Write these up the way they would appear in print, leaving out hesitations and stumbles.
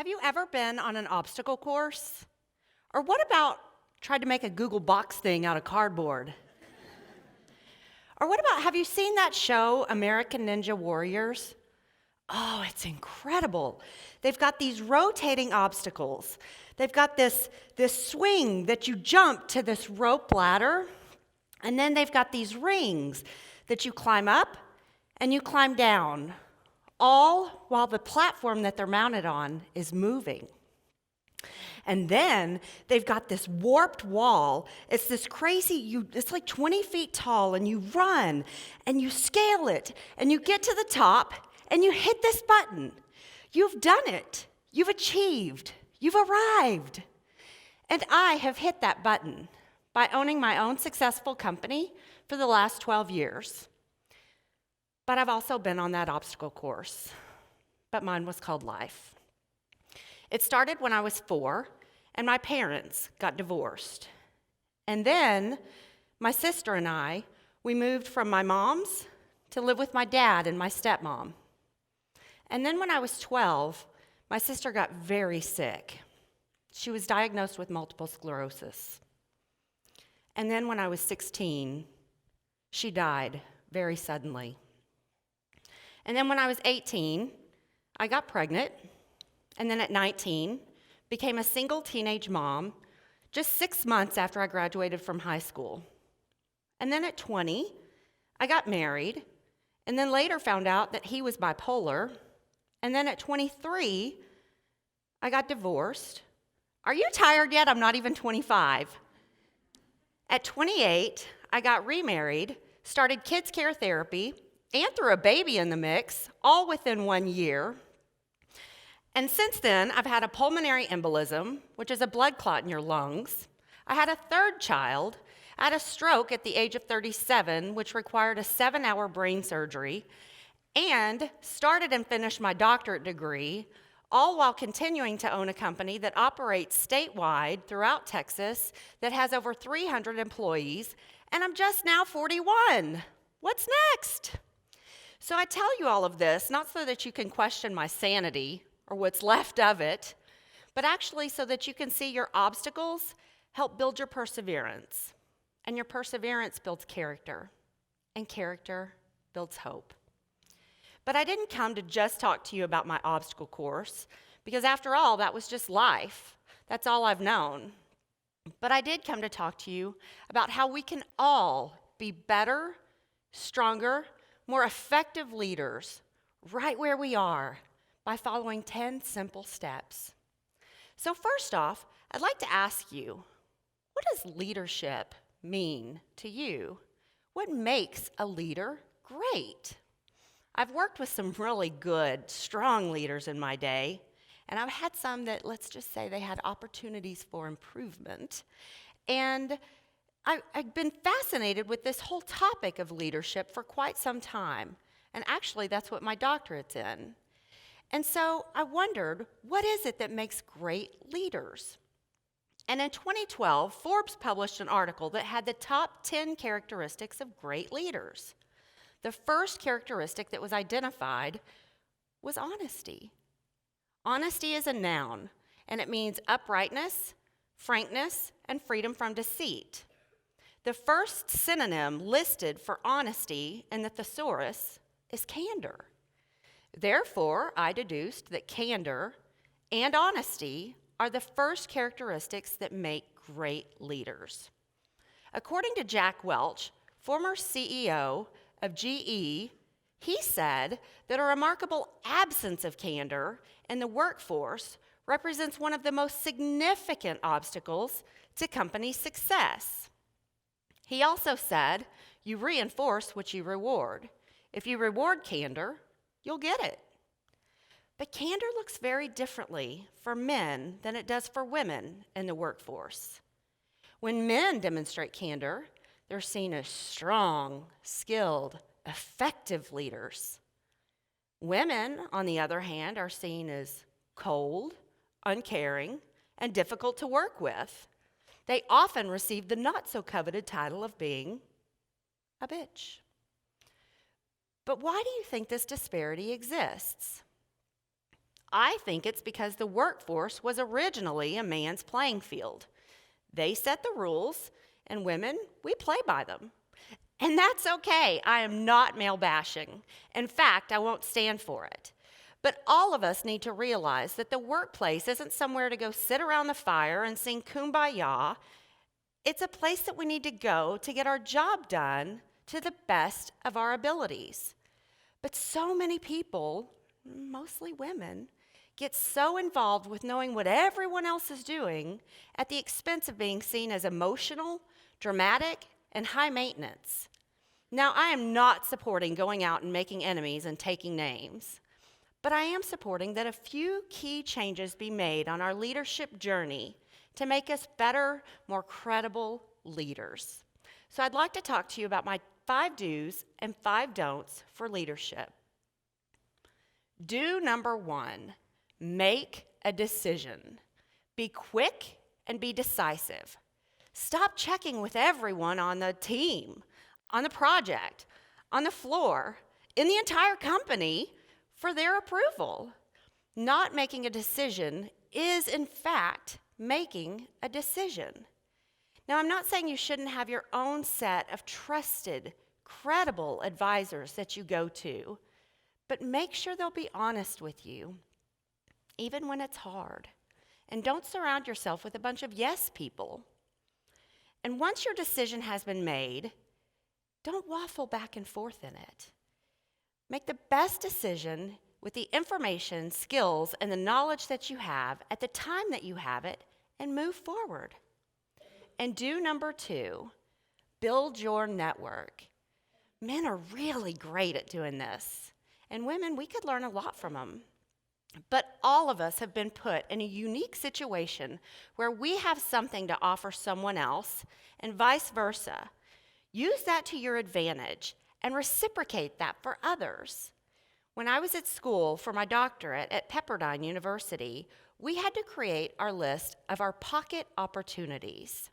Have you ever been on an obstacle course? Or what about tried to make a Google box thing out of cardboard? Or what about, have you seen that show, American Ninja Warriors? Oh, it's incredible. They've got these rotating obstacles. They've got this swing that you jump to this rope ladder, and then they've got these rings that you climb up and you climb down, all while the platform that they're mounted on is moving. And then they've got this warped wall. It's this crazy, it's like 20 feet tall, and you run and you scale it and you get to the top and you hit this button. You've done it. You've achieved. You've arrived. And I have hit that button by owning my own successful company for the last 12 years. But I've also been on that obstacle course. But mine was called life. It started when I was 4, and my parents got divorced. And then my sister and I, we moved from my mom's to live with my dad and my stepmom. And then when I was 12, my sister got very sick. She was diagnosed with multiple sclerosis. And then when I was 16, she died very suddenly. And then when I was 18, I got pregnant. And then at 19, became a single teenage mom just 6 months after I graduated from high school. And then at 20, I got married, and then later found out that he was bipolar. And then at 23, I got divorced. Are you tired yet? I'm not even 25. At 28, I got remarried, started KidsCare Therapy, and threw a baby in the mix, all within 1 year. And since then, I've had a pulmonary embolism, which is a blood clot in your lungs. I had a third child. I had a stroke at the age of 37, which required a 7-hour brain surgery, and started and finished my doctorate degree, all while continuing to own a company that operates statewide throughout Texas that has over 300 employees, and I'm just now 41. What's next? So I tell you all of this, not so that you can question my sanity or what's left of it, but actually so that you can see your obstacles help build your perseverance. And your perseverance builds character, and character builds hope. But I didn't come to just talk to you about my obstacle course, because after all, that was just life. That's all I've known. But I did come to talk to you about how we can all be better, stronger, more effective leaders right where we are by following 10 simple steps. So first off, I'd like to ask you, what does leadership mean to you? What makes a leader great? I've worked with some really good, strong leaders in my day, and I've had some that, let's just say, they had opportunities for improvement. And I've been fascinated with this whole topic of leadership for quite some time. And actually, that's what my doctorate's in. And so I wondered, what is it that makes great leaders? And in 2012, Forbes published an article that had the top 10 characteristics of great leaders. The first characteristic that was identified was honesty. Honesty is a noun, and it means uprightness, frankness, and freedom from deceit. The first synonym listed for honesty in the thesaurus is candor. Therefore, I deduced that candor and honesty are the first characteristics that make great leaders. According to Jack Welch, former CEO of GE, he said that a remarkable absence of candor in the workforce represents one of the most significant obstacles to company success. He also said, you reinforce what you reward. If you reward candor, you'll get it. But candor looks very differently for men than it does for women in the workforce. When men demonstrate candor, they're seen as strong, skilled, effective leaders. Women, on the other hand, are seen as cold, uncaring, and difficult to work with. They often receive the not-so-coveted title of being a bitch. But why do you think this disparity exists? I think it's because the workforce was originally a man's playing field. They set the rules, and women, we play by them. And that's okay. I am not male bashing. In fact, I won't stand for it. But all of us need to realize that the workplace isn't somewhere to go sit around the fire and sing Kumbaya. It's a place that we need to go to get our job done to the best of our abilities. But so many people, mostly women, get so involved with knowing what everyone else is doing at the expense of being seen as emotional, dramatic, and high maintenance. Now, I am not supporting going out and making enemies and taking names, but I am supporting that a few key changes be made on our leadership journey to make us better, more credible leaders. So I'd like to talk to you about my 5 do's and 5 don'ts for leadership. Do number 1, make a decision. Be quick and be decisive. Stop checking with everyone on the team, on the project, on the floor, in the entire company for their approval. Not making a decision is, in fact, making a decision. Now, I'm not saying you shouldn't have your own set of trusted, credible advisors that you go to, but make sure they'll be honest with you, even when it's hard. And don't surround yourself with a bunch of yes people. And once your decision has been made, don't waffle back and forth in it. Make the best decision with the information, skills, and the knowledge that you have at the time that you have it, and move forward. And do number 2, build your network. Men are really great at doing this, and women, we could learn a lot from them. But all of us have been put in a unique situation where we have something to offer someone else, and vice versa. Use that to your advantage and reciprocate that for others. When I was at school for my doctorate at Pepperdine University, we had to create our list of our pocket opportunities.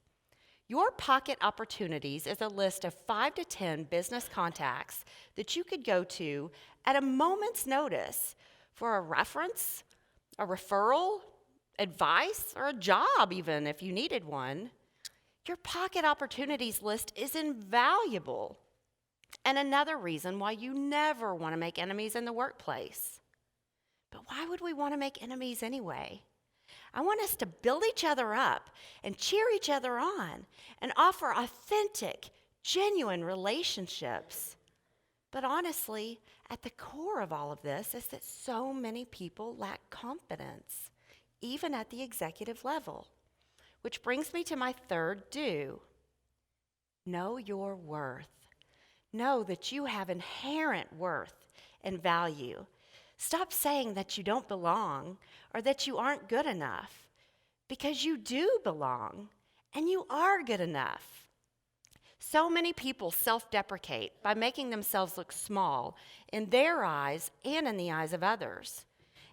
Your pocket opportunities is a list of 5 to 10 business contacts that you could go to at a moment's notice for a reference, a referral, advice, or a job even if you needed one. Your pocket opportunities list is invaluable. And another reason why you never want to make enemies in the workplace. But why would we want to make enemies anyway? I want us to build each other up and cheer each other on and offer authentic, genuine relationships. But honestly, at the core of all of this is that so many people lack confidence, even at the executive level. Which brings me to my 3rd do. Know your worth. Know that you have inherent worth and value. Stop saying that you don't belong or that you aren't good enough, because you do belong and you are good enough. So many people self-deprecate by making themselves look small in their eyes and in the eyes of others.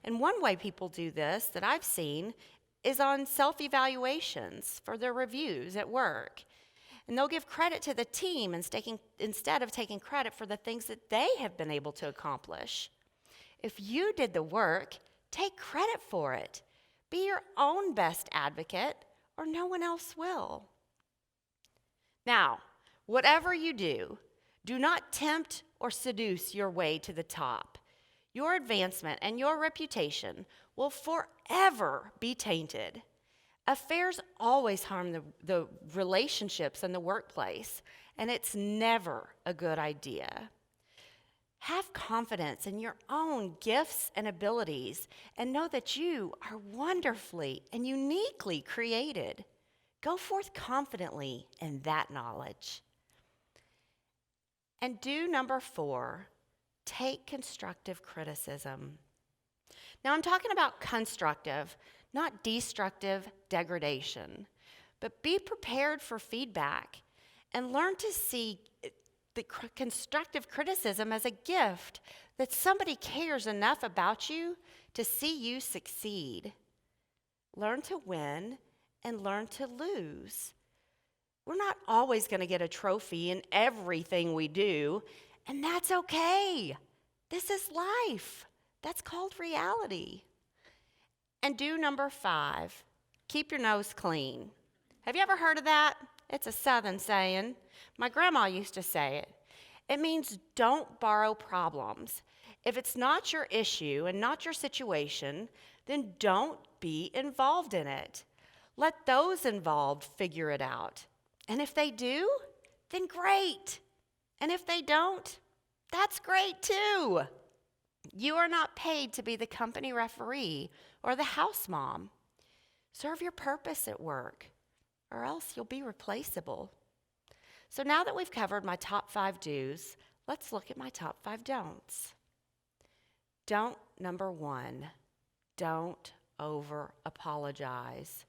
And one way people do this that I've seen is on self-evaluations for their reviews at work. And they'll give credit to the team instead of taking credit for the things that they have been able to accomplish. If you did the work, take credit for it. Be your own best advocate, or no one else will. Now, whatever you do, do not tempt or seduce your way to the top. Your advancement and your reputation will forever be tainted. Affairs always harm the relationships in the workplace, and it's never a good idea. Have confidence in your own gifts and abilities, and know that you are wonderfully and uniquely created. Go forth confidently in that knowledge. And do number 4, take constructive criticism. Now, I'm talking about constructive, not destructive degradation. But be prepared for feedback and learn to see the constructive criticism as a gift that somebody cares enough about you to see you succeed. Learn to win and learn to lose. We're not always going to get a trophy in everything we do, and that's okay. This is life. That's called reality. And do number 5, keep your nose clean. Have you ever heard of that? It's a Southern saying. My grandma used to say it. It means don't borrow problems. If it's not your issue and not your situation, then don't be involved in it. Let those involved figure it out. And if they do, then great. And if they don't, that's great too. You are not paid to be the company referee or the house mom. Serve your purpose at work, or else you'll be replaceable. So now that we've covered my top 5 do's, let's look at my top 5 don'ts. Don't number 1, don't over-apologize.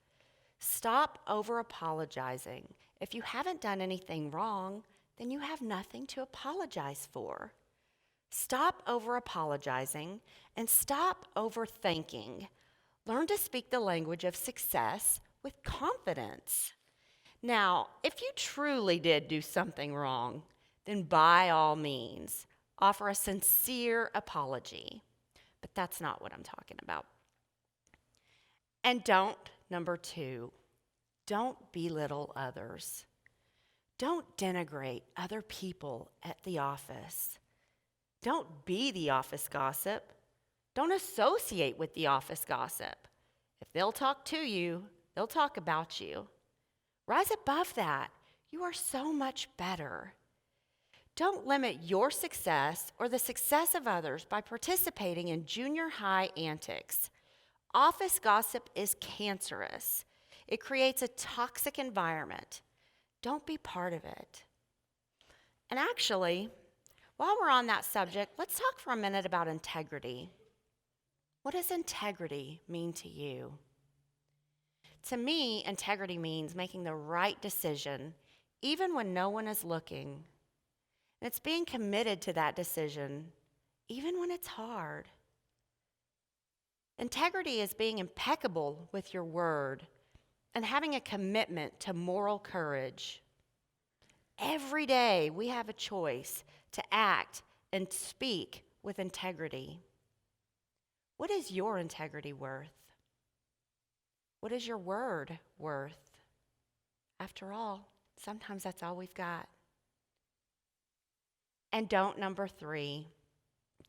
Stop over-apologizing. If you haven't done anything wrong, then you have nothing to apologize for. Stop over-apologizing and stop overthinking. Learn to speak the language of success with confidence. Now, if you truly did do something wrong, then by all means, offer a sincere apology. But that's not what I'm talking about. And don't, number 2, don't belittle others. Don't denigrate other people at the office. Don't be the office gossip. Don't associate with the office gossip. If they'll talk to you, they'll talk about you. Rise above that. You are so much better. Don't limit your success or the success of others by participating in junior high antics. Office gossip is cancerous. It creates a toxic environment. Don't be part of it. And actually, while we're on that subject, let's talk for a minute about integrity. What does integrity mean to you? To me, integrity means making the right decision even when no one is looking. And it's being committed to that decision even when it's hard. Integrity is being impeccable with your word and having a commitment to moral courage. Every day we have a choice to act and speak with integrity. What is your integrity worth? What is your word worth? After all, sometimes that's all we've got. And don't, number 3,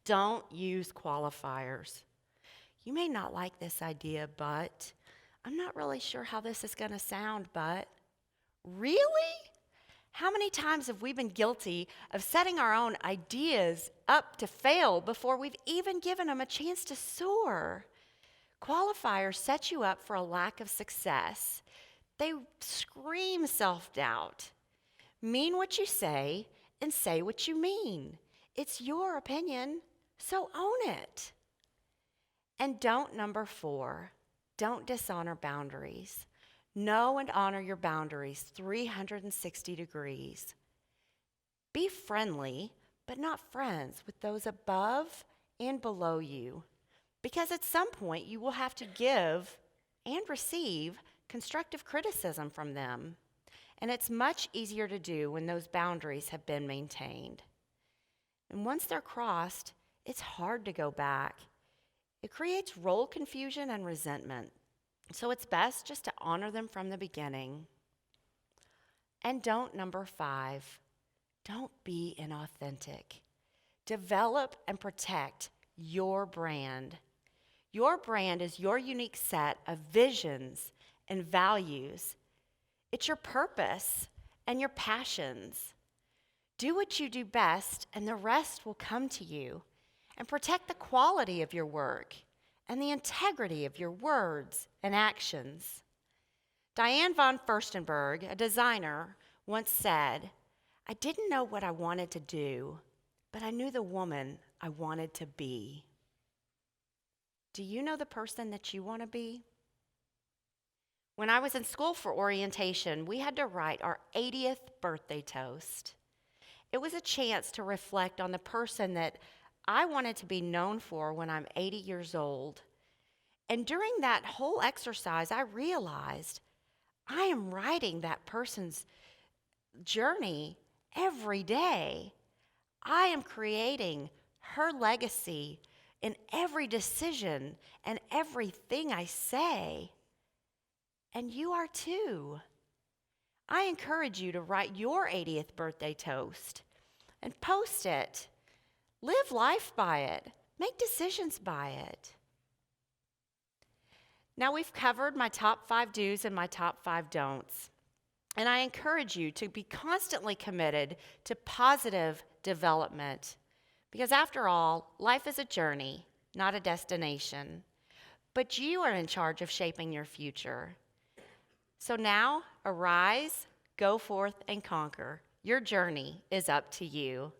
don't use qualifiers. You may not like this idea, but I'm not really sure how this is going to sound, but really? How many times have we been guilty of setting our own ideas up to fail before we've even given them a chance to soar? Qualifiers set you up for a lack of success. They scream self-doubt. Mean what you say and say what you mean. It's your opinion, so own it. And don't, number 4, don't dishonor boundaries. Know and honor your boundaries 360 degrees. Be friendly, but not friends with those above and below you, because at some point you will have to give and receive constructive criticism from them. And it's much easier to do when those boundaries have been maintained. And once they're crossed, it's hard to go back. It creates role confusion and resentment. So it's best just to honor them from the beginning. And don't, number 5, don't be inauthentic. Develop and protect your brand. Your brand is your unique set of visions and values. It's your purpose and your passions. Do what you do best, and the rest will come to you. And protect the quality of your work and the integrity of your words and actions. Diane von Furstenberg, a designer, once said, "I didn't know what I wanted to do, but I knew the woman I wanted to be." Do you know the person that you want to be? When I was in school for orientation, we had to write our 80th birthday toast. It was a chance to reflect on the person that I wanted to be known for when I'm 80 years old. And during that whole exercise, I realized I am writing that person's journey every day. I am creating her legacy in every decision and everything I say. And you are too. I encourage you to write your 80th birthday toast and post it. Live life by it. Make decisions by it. Now we've covered my top 5 do's and my top 5 don'ts. And I encourage you to be constantly committed to positive development. Because after all, life is a journey, not a destination. But you are in charge of shaping your future. So now, arise, go forth, and conquer. Your journey is up to you.